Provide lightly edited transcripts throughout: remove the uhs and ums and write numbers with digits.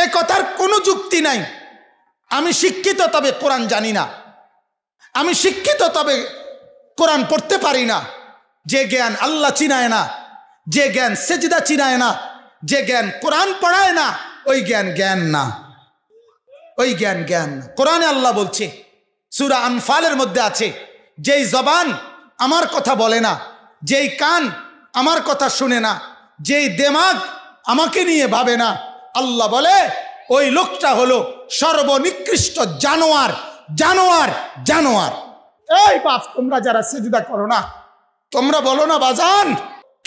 এ কথার কোনো যুক্তি নাই। আমি শিক্ষিত তবে কোরআন জানি না, আমি শিক্ষিত তবে কোরআন পড়তে পারি না। যে জ্ঞান আল্লাহ চিনায় না, যে জ্ঞান সেজদা চিনায় না, যে জ্ঞান কোরআন পড়ায় না, ওই জ্ঞান জ্ঞান না, ওই জ্ঞান জ্ঞান না। কোরআনে আল্লাহ বলছে, সূরা আনফালের মধ্যে আছে, যেই জবান আমার কথা বলে না, যেই কান আমার কথা শুনে না, যেই দিমাগ আমাকে নিয়ে ভাবে না, আল্লাহ বলে ওই লোকটা হলো সর্বনিকৃষ্ট জানোয়ার, জানোয়ার, জানোয়ার। এই বাপ, তোমরা যারা সিজদা করো না, তোমরা বলো না বাজান,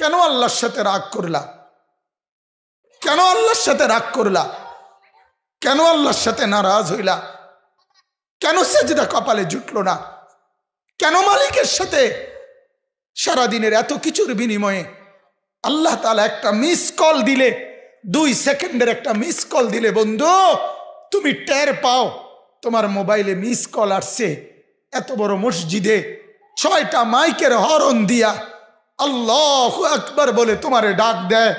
কেন আল্লাহর সাথে রাগ করলা? কেন আল্লাহর সাথে রাগ করলা? কেন আল্লাহর সাথে নারাজ হইলা? কেন সিজদা কপালে জুটলো না? কেন মালিকের সাথে সারাদিনের এত কিছুর বিনিময়ে আল্লাহ তাআলা একটা মিস কল দিলে, 2 সেকেন্ডের একটা মিস কল দিলে বন্ধু তুমি টের পাও তোমার মোবাইলে মিস কল আসছে। এত বড় মসজিদে 6টা মাইকের হরন দিয়া আল্লাহু আকবার বলে তোমারে ডাক দেয়,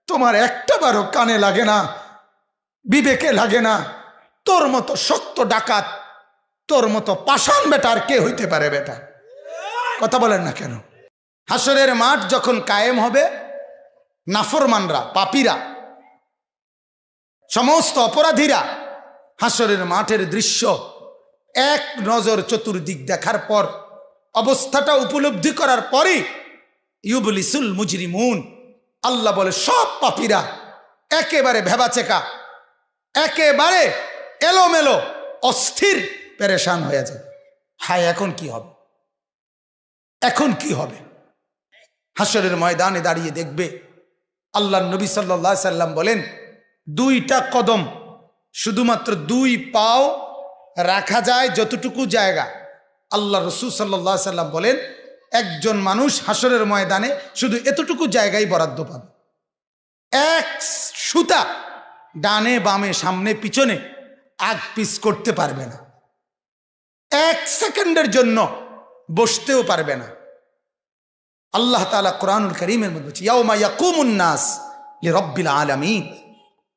তোমার একটাবারও কানে লাগে না, বিবেকে লাগে না। তোর মতো শক্ত ডাকাত, তোর মতো পাষাণ বেটা আর কে হইতে পারে? বেটা কথা বলেন না কেন? হাসরের মাঠ যখন কায়েম হবে, নাফরমানরা, পাপীরা, সমস্ত অপরাধীরা হাসরের মাঠের দৃশ্য এক নজর চতুর্দিক দেখার পর, অবস্থাটা উপলব্ধি করার পরই ইউবলিসুল মুজরিমুন, আল্লাহ বলে সব পাপীরা একেবারে ভেবাচেকা, একেবারে এলোমেলো, অস্থির, পেরেশান হয়ে যাবে। হায়, এখন কি হবে? এখন কি হবে? হাসরের ময়দানে দাঁড়িয়ে দেখবে আল্লাহর নবী সাল্লাল্লাহু আলাইহি সাল্লাম বলেন, 2টা কদম, শুধুমাত্র 2 পাও রাখা যায় যতটুকু জায়গা, আল্লাহ রাসূল সাল্লাল্লাহু আলাইহি সাল্লাম বলেন একজন মানুষ হাসরের ময়দানে শুধু এতটুকু জায়গায় বরাদ্দ পাবে। 1 সুতা ডানে বামে সামনে পিছনে আগ পিছ করতে পারবে না, 1 সেকেন্ডের জন্য বসতেও পারবে না। আল্লাহ তাআলা কোরআনুল কারীমের মধ্যে বলছে, ইয়াউমা ইয়াকুমুন নাস লিরাব্বিল আলামিন,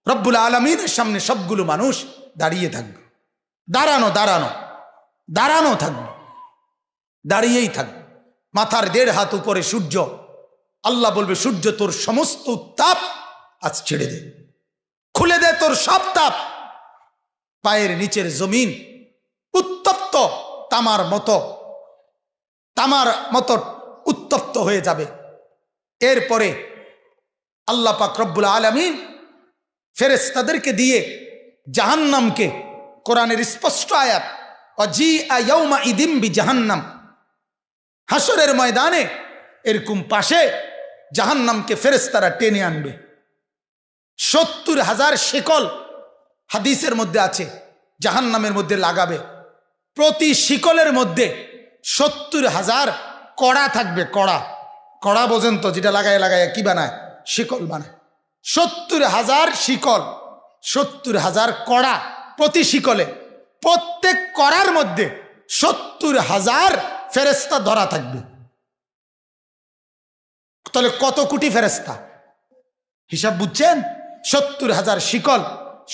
রব্বুল আলামিনের সামনে সবগুলো মানুষ দাঁড়িয়ে থাকবে। দাঁড়ানো দাঁড়ানো দাঁড়ানো থাকবে, দাঁড়িয়েই থাকবে। মাথার 1.5 হাত উপরে সূর্য, আল্লাহ বলবে সূর্য তোর সমস্ত তাপ আজ ছেড়ে দে, খুলে দে তোর সব তাপ। পায়ের নিচের জমিন উত্তপ্ত তামার মতো উত্তপ্ত হয়ে যাবে। এরপরে আল্লাহ পাক রব্বুল আলামিন ফেরেশতাদেরকে দিয়ে জাহান্নামকে, কোরআনের স্পষ্ট আয়াত, ওয়াজিআ ইয়াউমা ইদিম বিজাহান্নাম, হাসরের ময়দানে এরকম পাশে জাহান্নামকে ফেরেশতারা টেনে আনবে। 70,000 শিকল হাদিসের মধ্যে আছে জাহান্নামের মধ্যে লাগাবে। প্রতি শিকলের মধ্যে 70,000 কড়া থাকবে। কড়া, কড়া বোঝেন তো, যেটা লাগায় লাগায় কি বানায়? শিকল বানায়। 70,000 শিকল, 70,000 কড়া প্রতি শিকলে। প্রত্যেক কড়ার মধ্যে 70,000 ফেরেশতা ধরা থাকবে। তাহলে কত কোটি ফেরেশতা? হিসাব বুঝছেন? 70,000 শিকল,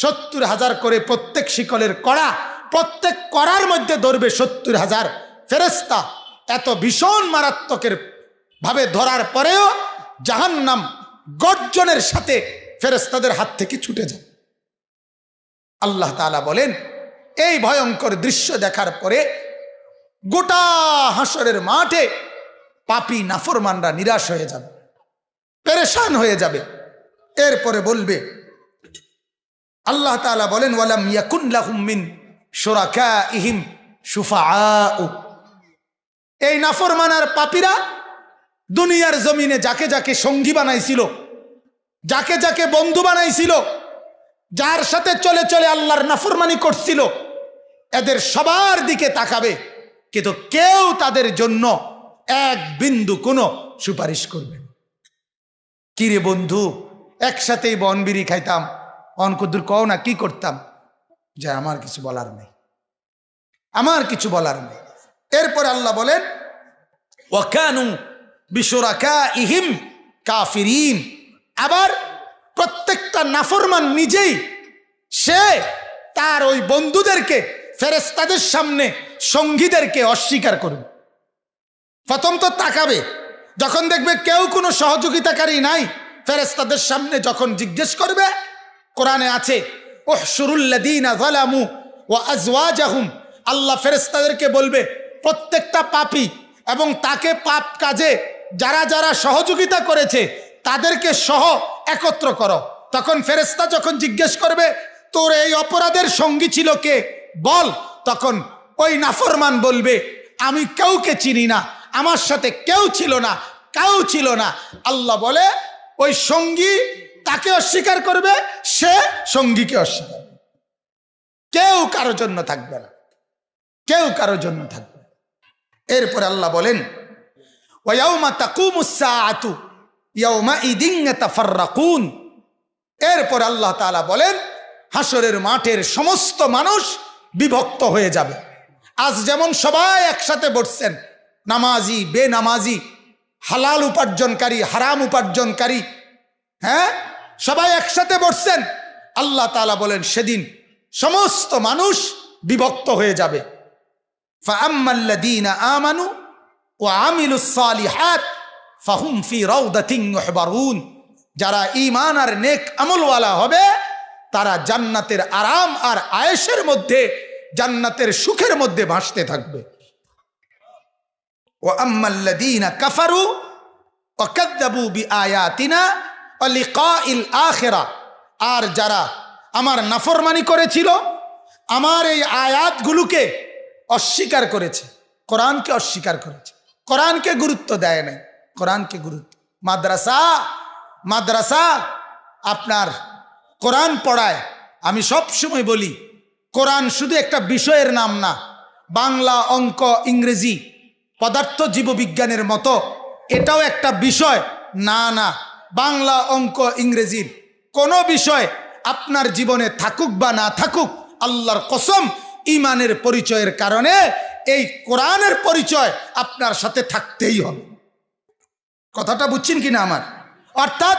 70,000 করে প্রত্যেক শিকলের কড়া, প্রত্যেক কড়ার মধ্যে ধরবে 70,000 ফেরেশতা। এত ভীষণ মারাত্মকের ভাবে ধরার পরেও জাহান্নাম গর্জনের সাথে ফেরেশতাদের হাত থেকে ছুটে যায়। আল্লাহ তাআলা বলেন, এই ভয়ঙ্কর দৃশ্য দেখার পরে গোটা হাসরের মাঠে পাপী নাফরমানরা নিরাশ হয়ে যাবে, পেরেশান হয়ে যাবে। এরপরে বলবে, আল্লাহ তাআলা বলেন, ওয়ালাম ইয়াকুন লাহুম মিন শুরাকাইহিম শুফাআউ, এই নাফরমান আর পাপীরা দুনিয়ার জমিনে যাকে যাকে সঙ্গী বানাইছিল, যাকে যাকে বন্ধু বানাইছিল, যার সাথে চলে চলে আল্লাহর নাফরমানি করছিল, এদের সবার দিকে তাকাবে, কিন্তু কেউ তাদের জন্য 1 বিন্দু কোনো সুপারিশ করবে। কিরে বন্ধু, একসাথেই বনবিড়ি খাইতাম, অনকুদুর কও না কি করতাম, যে আমার কিছু বলার নেই, আমার কিছু বলার নেই। এরপর আল্লাহ বলেন, ওয়াকানু বিশুরাকাইহিম কাফিরিন, আবার প্রত্যেকটা নাফরমান নিজেই সে তার ওই বন্ধুদেরকে ফেরেশতাদের সামনে সঙ্গীদেরকে অস্বীকার করবে। প্রথম তো তাকাবে, যখন দেখবে কেউ কোনো সহযোগিতাকারী নাই, ফেরেশতাদের সামনে যখন জিজ্ঞেস করবে, কোরআনে আছে উহশুরুল্লাযীনা যালামু ওয়া আজওয়াজাহুম, আল্লাহ ফেরেশতাদেরকে বলবে প্রত্যেকটা পাপী এবং তাকে পাপ কাজে যারা যারা সহযোগিতা করেছে তাদেরকে সহ একত্র করো। তখন ফেরেশতা যখন জিজ্ঞেস করবে তোর এই অপরাধের সঙ্গী ছিল কে বল, তখন ওই নাফরমান বলবে আমি কাউকে চিনি না, আমার সাথে কেউ ছিল না, কেউ ছিল না। আল্লাহ বলে ওই সঙ্গী তাকে অস্বীকার করবে, সে সঙ্গীকে অস্বীকার করবে। কেউ কারোর জন্য থাকবে না, কেউ কারোর জন্য থাকবে না। এরপরে আল্লাহ বলেন ওয়ায়াউমা তাকুমুস সাআতু ইয়াউমাইদিন ইয়াতাফাররাকুন। এরপর আল্লাহ তাআলা বলেন হাসরের মাঠের সমস্ত মানুষ বিভক্ত হয়ে যাবে। আজ যেমন সবাই একসাথে বসছেন, নামাজি বেনামাজি, হালাল উপার্জনকারী হারাম উপার্জনকারী, হ্যাঁ, সবাই একসাথে বসছেন। আল্লাহ তাআলা বলেন সেদিন সমস্ত মানুষ বিভক্ত হয়ে যাবে। ফাআম্মাল্লাযীনা আমানু ওয়া আমিলুস সালিহাত ফাহুম ফি রাউদাতিন ইউহবারুন। যারা ঈমান আর নেক আমলওয়ালা হবে তারা জান্নাতের আরাম আর আয়েশের মধ্যে, জান্নাতের সুখের মধ্যে ভাসতে থাকবে। ওয়া আম্মাল্লাযীনা কাফারু ওয়া কাযযাবু বিআয়াতিনা ওয়া লিকাইল আখিরাহ, আর যারা আমার নাফরমানি করেছিল, আমার এই আয়াতগুলোকে অস্বীকার করেছে, কোরআনকে অস্বীকার করেছে, কোরআনকে গুরুত্ব দেয় নাই, কোরআনকে গুরুত্ব। মাদ্রাসা আপনার কোরআন পড়ায়। আমি সব সময় বলি কোরআন শুধু একটা বিষয়ের নাম না, বাংলা অঙ্ক ইংরেজি পদার্থ জীববিজ্ঞানের মতো এটাও একটা বিষয় না। না, বাংলা অঙ্ক ইংরেজির কোনো বিষয় আপনার জীবনে থাকুক বা না থাকুক, আল্লাহর কসম ঈমানের পরিচয়ের কারণে এই কোরআনের পরিচয় আপনার সাথে থাকতেই হবে। কথাটা বুঝছেন কিনা আমার? অর্থাৎ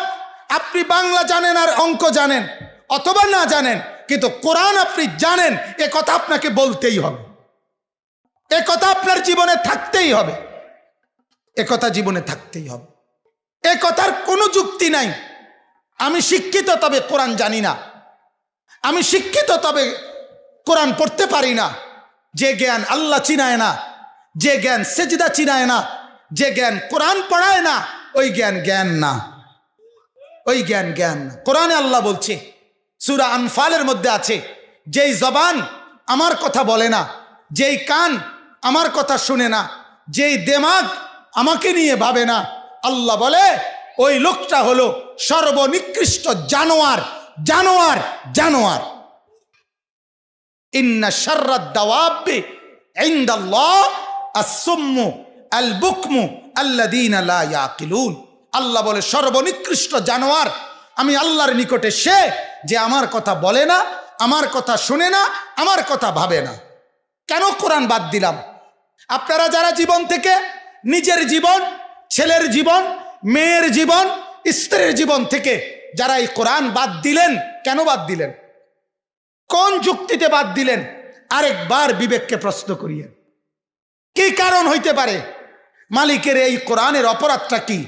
আপনি বাংলা জানেন আর অঙ্ক জানেন অথবা না জানেন, কিন্তু কোরআন আপনি জানেন, এ কথা আপনাকে বলতেই হবে, এ কথা আপনার জীবনে থাকতেই হবে, এ কথা জীবনে থাকতেই হবে। এ কথার কোনো যুক্তি নাই আমি শিক্ষিত তবে কোরআন জানি না, আমি শিক্ষিত তবে কোরআন পড়তে পারি না। যে জ্ঞান আল্লাহ চিনায় না, যে জ্ঞান সেজদা চিনায় না, যে জ্ঞান কোরআন পড়ায় না, ওই জ্ঞান জ্ঞান না, ওই জ্ঞান জ্ঞান না। কোরআনে আল্লাহ বলছে, সূরা আনফালের মধ্যে আছে, যেই জবান আমার কথা বলে না, যেই কান আমার কথা শুনে না, যেই দিমাগ আমাকে নিয়ে ভাবে না, আল্লাহ বলে ওই লোকটা হলো সর্বনিকৃষ্ট জানোয়ার, জানোয়ার, জানোয়ার। ইন্না শাররাদ দাওয়াবি ইনদাল্লাহ আস-সুম্মু আল বুকমু আল্লাযীনা লা ইয়াকিলুন। আল্লাহ বলে সর্বনিকৃষ্ট জানোয়ার আমি আল্লাহর নিকটে সে যে আমার কথা বলে না, আমার কথা শুনে না, আমার কথা ভাবে না। কেন কোরআন বাদ দিলাম? আপনারা যারা জীবন থেকে নিজের জীবন, ছেলের জীবন, মেয়ের জীবন, স্ত্রীর জীবন থেকে যারা এই কোরআন বাদ দিলেন, কেন বাদ দিলেন? কোন যুক্তিতে বাদ দিলেন? আরেকবার বিবেককে প্রশ্ন করিয়েন, কি কারণ হইতে পারে? মালিকের এই কোরআনের অপরাধটা কি?